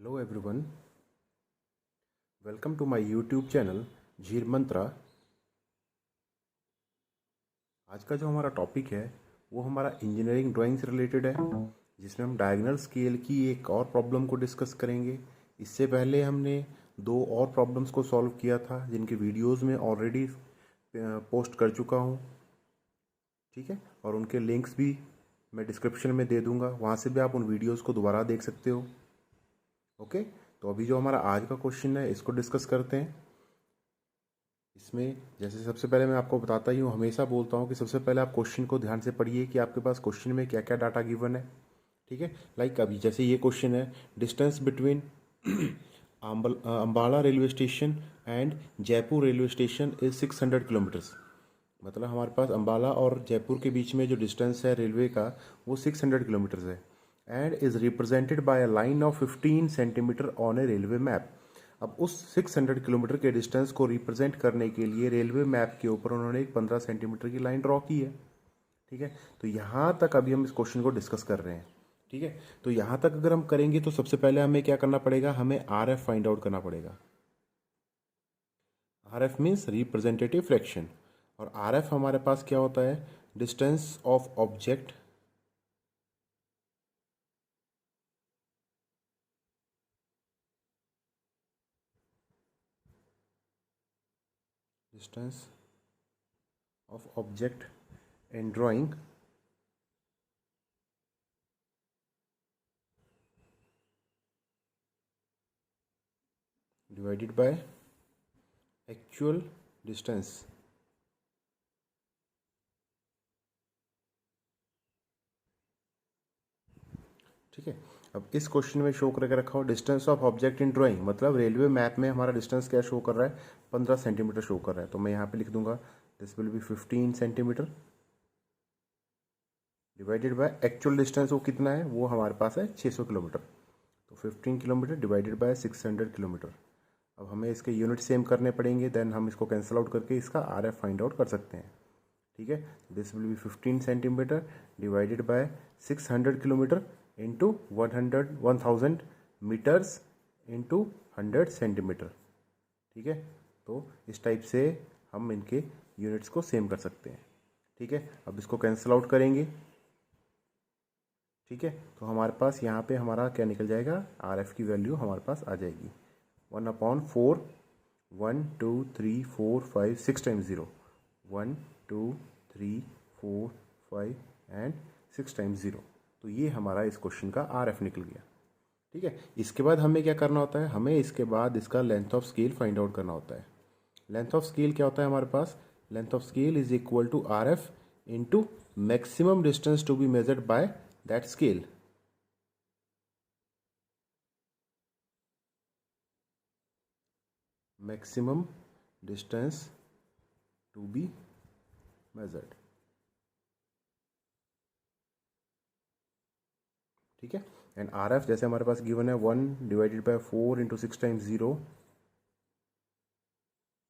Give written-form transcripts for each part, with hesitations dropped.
Hello everyone, welcome to my YouTube channel झीर मंत्रा। आज का जो हमारा टॉपिक है वो हमारा इंजीनियरिंग ड्राइंग से रिलेटेड है, जिसमें हम डायगोनल स्केल की एक और प्रॉब्लम को डिस्कस करेंगे। इससे पहले हमने दो और प्रॉब्लम्स को सॉल्व किया था, जिनके वीडियोस में ऑलरेडी पोस्ट कर चुका हूँ। ठीक है, और उनके लिंक्स भी मैं डिस्क्रिप्शन में दे दूँगा, वहाँ से भी आप उन वीडियोज़ को दोबारा देख सकते हो। ओके, तो अभी जो हमारा आज का क्वेश्चन है इसको डिस्कस करते हैं। इसमें जैसे सबसे पहले मैं आपको बताता ही हूँ, हमेशा बोलता हूँ कि सबसे पहले आप क्वेश्चन को ध्यान से पढ़िए कि आपके पास क्वेश्चन में क्या क्या डाटा गिवन है। ठीक है, लाइक अभी जैसे ये क्वेश्चन है, distance between Ambala railway station and Jaipur railway station is 600 kilometres. मतलब हमारे पास अम्बाला और जयपुर के बीच में जो डिस्टेंस है रेलवे का वो 600 किलोमीटर्स है and is represented by a line of 15 centimetre on A railway map. अब उस 600 किलोमीटर के डिस्टेंस को रिप्रेजेंट करने के लिए रेलवे मैप के ऊपर उन्होंने एक 15 सेंटीमीटर की लाइन ड्रॉ की है। ठीक है, तो यहाँ तक अभी हम इस क्वेश्चन को डिस्कस कर रहे हैं। ठीक है, तो यहाँ तक अगर हम करेंगे तो सबसे पहले हमें क्या करना पड़ेगा, हमें आर एफ फाइंड आउट करना पड़ेगा। R F means representative fraction, और आर एफ हमारे पास क्या होता है, distance of object distance of object in drawing divided by actual distance. ठीक है, अब इस क्वेश्चन में शो करके रखा हो distance of object in drawing, मतलब रेलवे मैप में हमारा डिस्टेंस क्या शो कर रहा है, 15 सेंटीमीटर शो कर रहा है। तो मैं यहाँ पे लिख दूंगा this will be 15 centimetre divided by actual distance वो कितना है, वो हमारे पास है 600 किलोमीटर। तो 15 किलोमीटर डिवाइडेड बाय 600 किलोमीटर। अब हमें इसके यूनिट सेम करने पड़ेंगे, देन हम इसको कैंसिल आउट करके इसका आर एफ फाइंड आउट कर सकते हैं। ठीक है, this will be 15 centimetre divided by 600 kilometre into 1000 metres into 100 centimetre. ठीक है, तो इस टाइप से हम इनके यूनिट्स को सेम कर सकते हैं। ठीक है, अब इसको कैंसिल आउट करेंगे। ठीक है, तो हमारे पास यहाँ पे हमारा क्या निकल जाएगा, आर एफ की वैल्यू हमारे पास आ जाएगी 1/4, 1 2 3 4 5 6 टाइम्स 0, 1 2 3 4 5 एंड 6 टाइम्स 0। तो ये हमारा इस क्वेश्चन का आर एफ निकल गया। ठीक है, इसके बाद हमें क्या करना होता है, हमें इसके बाद इसका length of scale find out करना होता है। लेंथ ऑफ स्केल क्या होता है हमारे पास, length of scale is equal to R F into maximum distance to be measured by that scale. Maximum distance to be measured. ठीक है, एंड आर एफ जैसे हमारे पास गिवन है 1 divided by 4 into 6 times 0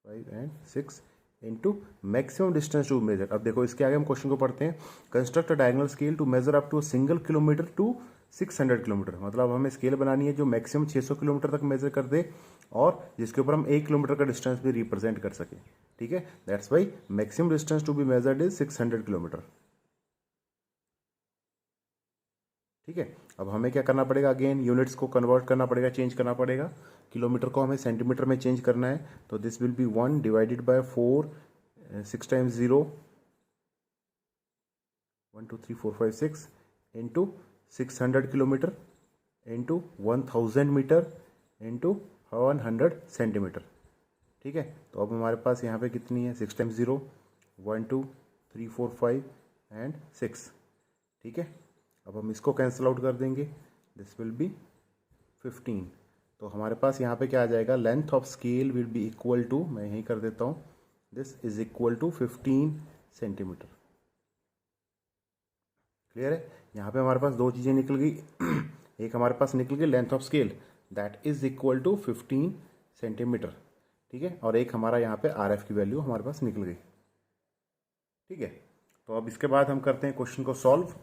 5 and 6 into maximum distance to measure. अब देखो इसके आगे हम क्वेश्चन को पढ़ते हैं, construct a diagonal scale to measure up to single kilometre to 600 kilometre. मतलब हमें स्केल बनानी है जो मैक्सिमम 600 किलोमीटर तक मेजर कर दे और जिसके ऊपर हम 1 किलोमीटर का डिस्टेंस भी रिप्रेजेंट कर सके। ठीक है, that's why maximum distance to be measured is 600 kilometre. ठीक है, अब हमें क्या करना पड़ेगा, अगेन यूनिट्स को कन्वर्ट करना पड़ेगा, चेंज करना पड़ेगा। किलोमीटर को हमें सेंटीमीटर में चेंज करना है, तो this will be 1 divided by 4 6 times 0 1 2 3 4 5 6 into 600 kilometre into 1000 metre into 100 centimetre. ठीक है, तो अब हमारे पास यहाँ पे कितनी है, 6 टाइम्स 0 1 2 3 4 5 एंड 6। ठीक है, अब हम इसको कैंसिल आउट कर देंगे, दिस विल बी 15। तो हमारे पास यहाँ पे क्या आ जाएगा, length of scale will be equal to, मैं यहीं कर देता हूँ, this is equal to 15 centimetre. Clear है, यहाँ पे हमारे पास दो चीज़ें निकल गई एक हमारे पास निकल गई length of scale that is equal to 15 centimetre. ठीक है, और एक हमारा यहाँ पे आर एफ की वैल्यू हमारे पास निकल गई। ठीक है, तो अब इसके बाद हम करते हैं क्वेश्चन को सॉल्व।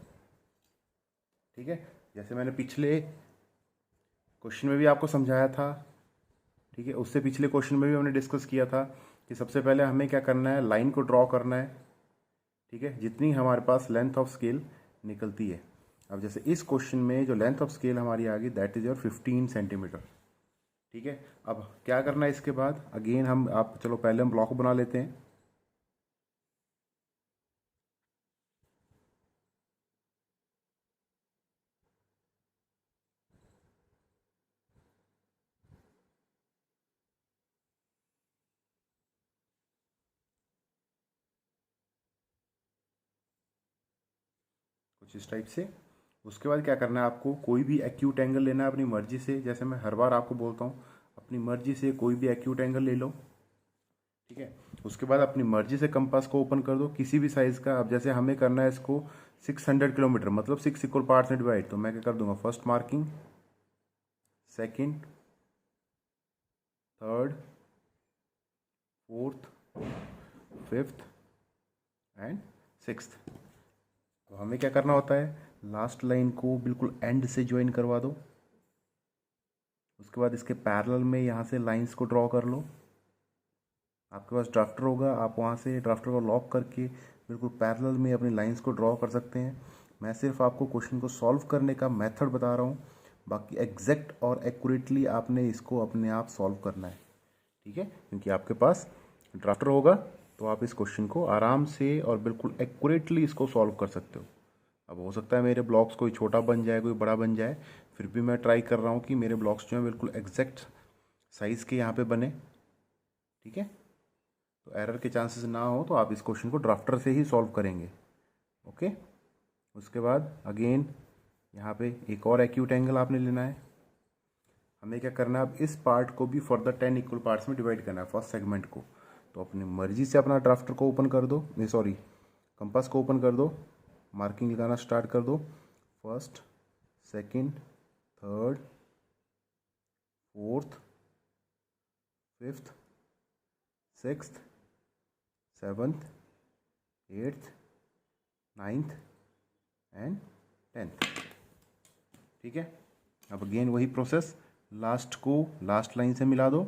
ठीक है, जैसे मैंने पिछले क्वेश्चन में भी आपको समझाया था, ठीक है। उससे पिछले क्वेश्चन में भी हमने डिस्कस किया था कि सबसे पहले हमें क्या करना है, लाइन को ड्रॉ करना है, ठीक है, जितनी हमारे पास लेंथ ऑफ स्केल निकलती है। अब जैसे इस क्वेश्चन में जो लेंथ ऑफ स्केल हमारी आ गई दैट इज योर 15 सेंटीमीटर, ठीक है। अब क्या करना है इसके बाद, अगेन हम आप चलो पहले हम ब्लॉक बना लेते हैं। कुछ इस टाइप से। उसके बाद क्या करना है, आपको कोई भी एक्यूट एंगल लेना है अपनी मर्जी से, जैसे मैं हर बार आपको बोलता हूँ अपनी मर्जी से कोई भी एक्यूट एंगल ले लो, ठीक है। उसके बाद अपनी मर्जी से कंपास को ओपन कर दो किसी भी साइज का। अब जैसे हमें करना है इसको 600 किलोमीटर, मतलब 6 इक्वल पार्ट्स में डिवाइड, तो मैं क्या कर दूंगा, first marking, second, third, fourth, fifth and sixth. तो हमें क्या करना होता है, लास्ट लाइन को बिल्कुल एंड से ज्वाइन करवा दो। उसके बाद इसके पैरेलल में यहाँ से लाइंस को ड्रॉ कर लो। आपके पास ड्राफ्टर होगा, आप वहाँ से ड्राफ्टर को लॉक करके बिल्कुल पैरेलल में अपनी लाइंस को ड्रॉ कर सकते हैं। मैं सिर्फ आपको क्वेश्चन को सॉल्व करने का मेथड बता रहा हूँ, बाकी एग्जैक्ट और एक्यूरेटली आपने इसको अपने आप सॉल्व करना है, ठीक है। क्योंकि आपके पास ड्राफ्टर होगा तो आप इस क्वेश्चन को आराम से और बिल्कुल एक्यूरेटली इसको सॉल्व कर सकते हो। अब हो सकता है मेरे ब्लॉक्स कोई छोटा बन जाए कोई बड़ा बन जाए, फिर भी मैं ट्राई कर रहा हूँ कि मेरे ब्लॉक्स जो हैं बिल्कुल एग्जैक्ट साइज़ के यहाँ पे बने, ठीक है। तो एरर के चांसेस ना हो तो आप इस क्वेश्चन को ड्राफ्टर से ही सॉल्व करेंगे, ओके। उसके बाद अगेन यहाँ पे एक और एक्यूट एंगल आपने लेना है। हमें क्या करना है, अब इस पार्ट को भी फर्दर 10 इक्वल पार्ट्स में डिवाइड करना है, फर्स्ट सेगमेंट को। तो अपनी मर्जी से अपना ड्राफ्टर को ओपन कर दो, नहीं सॉरी, कंपास को ओपन कर दो, मार्किंग लगाना स्टार्ट कर दो, first, second, third, fourth, fifth, sixth, seventh, eighth, ninth and 10th, ठीक है। अब अगेन वही प्रोसेस, लास्ट को लास्ट लाइन से मिला दो।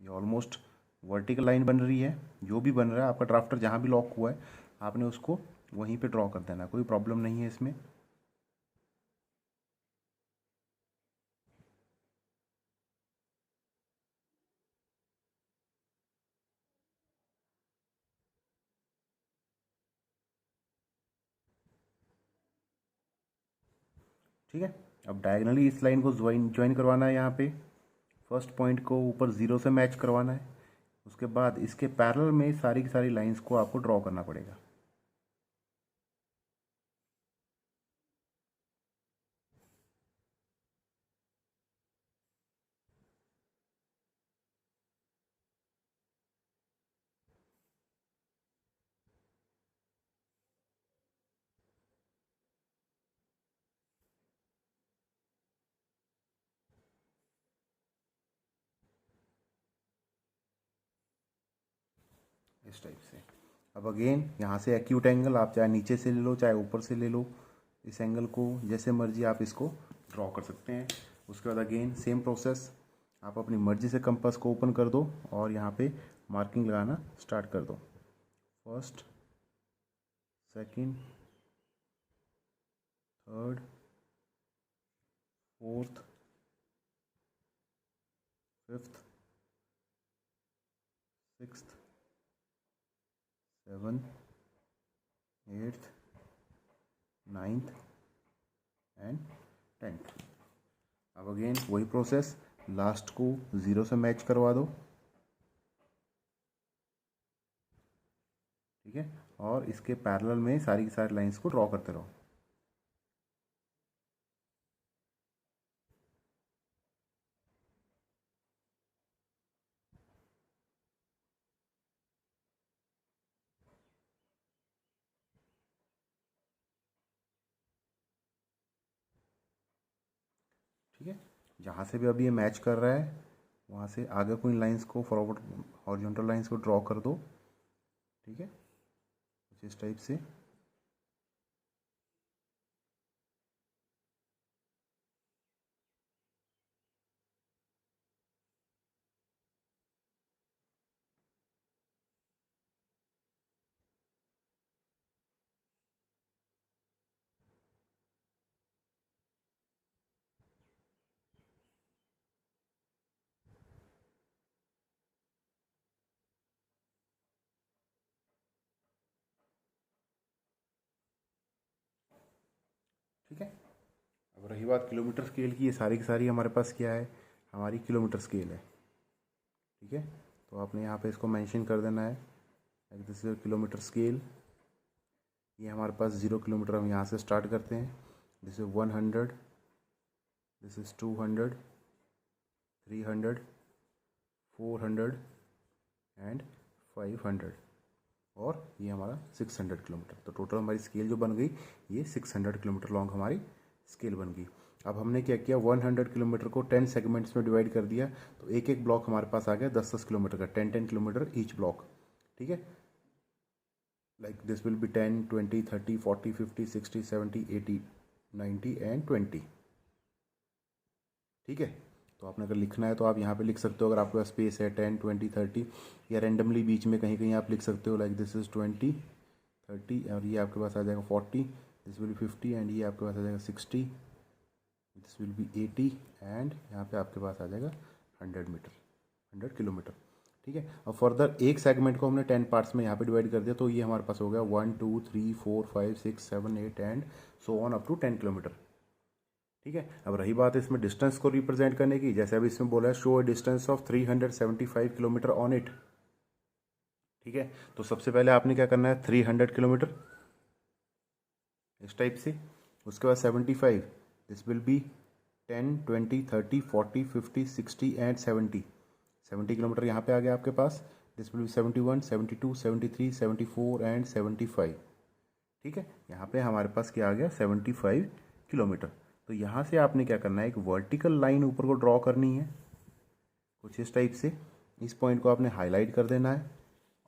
ये ऑलमोस्ट वर्टिकल लाइन बन रही है, जो भी बन रहा है आपका ड्राफ्टर जहाँ भी लॉक हुआ है आपने उसको वहीं पे ड्रॉ कर देना, कोई प्रॉब्लम नहीं है इसमें। ठीक है। अब डायगनली इस लाइन को ज्वाइन करवाना है, यहाँ पे फर्स्ट पॉइंट को ऊपर 0 से मैच करवाना है। उसके बाद इसके पैरेलल में सारी की सारी लाइंस को आपको ड्रॉ करना पड़ेगा। इस टाइप से। अब अगेन यहाँ से एक्यूट एंगल आप चाहे नीचे से ले लो चाहे ऊपर से ले लो, इस एंगल को जैसे मर्जी आप इसको ड्रॉ कर सकते हैं। उसके बाद अगेन सेम प्रोसेस, आप अपनी मर्जी से कंपास को ओपन कर दो और यहाँ पे मार्किंग लगाना स्टार्ट कर दो, first, second, third, fourth, fifth, sixth, seventh, eighth, ninth and 10th। अब अगेन वही प्रोसेस, लास्ट को 0 से मैच करवा दो, ठीक है, और इसके पैरेलल में सारी की सारी लाइंस को ड्रॉ करते रहो। ठीक है, जहाँ से भी अभी ये मैच कर रहा है वहाँ से आगे कोई लाइंस को फॉरवर्ड हॉरिजॉन्टल लाइंस को ड्रॉ कर दो, ठीक है, कुछ इस टाइप से। ठीक है। अब रही बात किलोमीटर स्केल की, ये सारी की सारी हमारे पास क्या है, हमारी किलोमीटर स्केल है। ठीक है, तो आपने यहाँ पे इसको मेंशन कर देना है, दिस इज किलोमीटर स्केल। ये हमारे पास 0 किलोमीटर, हम यहाँ से स्टार्ट करते हैं। This is 100, this is 200, 300, 400 and 500, और ये हमारा 600 किलोमीटर। तो टोटल हमारी स्केल जो बन गई, ये 600 किलोमीटर लॉन्ग हमारी स्केल बन गई। अब हमने क्या किया, 100 किलोमीटर को 10 सेगमेंट्स में डिवाइड कर दिया, तो एक एक ब्लॉक हमारे पास आ गया 10-10 किलोमीटर का, 10-10 किलोमीटर ईच ब्लॉक। ठीक है, like this will be 10, 20, 30, 40, 50, 60, 70, 80, 90 and 20। ठीक है, तो आपने अगर लिखना है तो आप यहाँ पे लिख सकते हो, अगर आपके पास स्पेस है 10, 20, 30, या रैंडमली बीच में कहीं कहीं आप लिख सकते हो, लाइक दिस इज़ 20, 30, और ये आपके पास आ जाएगा 40, दिस विल बी 50, एंड ये आपके पास आ जाएगा 60, दिस विल बी 80, एंड यहाँ पे आपके पास आ जाएगा 100 मीटर, 100 किलोमीटर। ठीक है, और फर्दर एक सेगमेंट को हमने 10 पार्ट्स में यहाँ पे डिवाइड कर दिया, तो ये हमारे पास हो गया 1, 2, 3, 4, 5, 6, 7, 8 and so on up to 10 kilometre. ठीक है, अब रही बात इसमें डिस्टेंस को रिप्रेजेंट करने की, जैसे अभी इसमें बोला है show a distance of 375 kilometre on it. ठीक है, तो सबसे पहले आपने क्या करना है, 300 किलोमीटर इस टाइप से, उसके बाद 75, this will be 10, 20, 30, 40, 50, 60 and 70, 70 kilometre यहाँ पे आ गया आपके पास। This will be 71, 72, 73, 74 and 75। ठीक है, यहाँ पे हमारे पास क्या आ गया, 75 किलोमीटर। तो यहाँ से आपने क्या करना है, एक वर्टिकल लाइन ऊपर को ड्रॉ करनी है कुछ इस टाइप से। इस पॉइंट को आपने हाईलाइट कर देना है,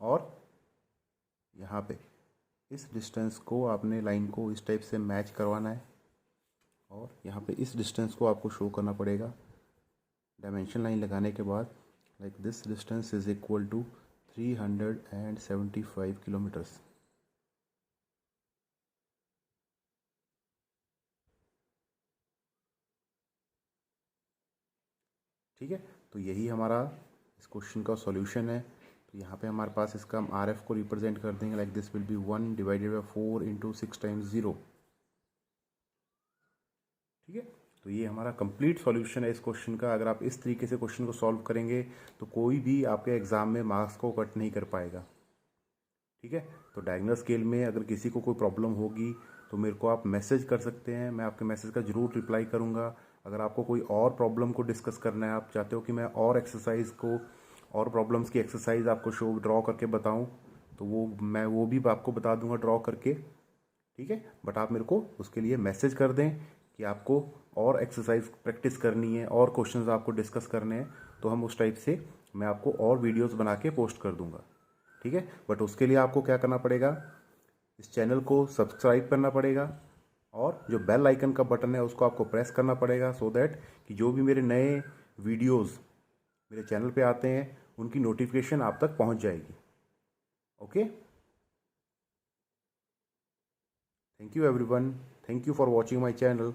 और यहाँ पे इस डिस्टेंस को आपने लाइन को इस टाइप से मैच करवाना है, और यहाँ पे इस डिस्टेंस को आपको शो करना पड़ेगा डायमेंशन लाइन लगाने के बाद, like this distance is equal to 375 kilometres. ठीक है, तो यही हमारा इस क्वेश्चन का सॉल्यूशन है। तो यहाँ पे हमारे पास इसका हम आर एफ को रिप्रेजेंट कर देंगे, like this will be 1 divided by 4 into 6 times 0। ठीक है, तो ये हमारा कंप्लीट सॉल्यूशन है इस क्वेश्चन का। अगर आप इस तरीके से क्वेश्चन को सॉल्व करेंगे तो कोई भी आपके एग्ज़ाम में मार्क्स को कट नहीं कर पाएगा। ठीक है, तो डायगोनल स्केल में अगर किसी को कोई प्रॉब्लम होगी तो मेरे को आप मैसेज कर सकते हैं, मैं आपके मैसेज का ज़रूर रिप्लाई करूँगा। अगर आपको कोई और प्रॉब्लम को डिस्कस करना है, आप चाहते हो कि मैं और एक्सरसाइज को, और प्रॉब्लम्स की एक्सरसाइज आपको शो ड्रॉ करके बताऊं, तो मैं वो भी आपको बता दूंगा ड्रॉ करके। ठीक है, बट आप मेरे को उसके लिए मैसेज कर दें कि आपको और एक्सरसाइज प्रैक्टिस करनी है और क्वेश्चंस आपको डिस्कस करने हैं, तो हम उस टाइप से मैं आपको और वीडियोस बना के पोस्ट कर दूंगा। ठीक है, बट उसके लिए आपको क्या करना पड़ेगा, इस चैनल को सब्सक्राइब करना पड़ेगा, और जो बेल आइकन का बटन है उसको आपको प्रेस करना पड़ेगा, सो दैट कि जो भी मेरे नए वीडियोस मेरे चैनल पे आते हैं उनकी नोटिफिकेशन आप तक पहुंच जाएगी। Okay, thank you everyone, thank you for watching my channel.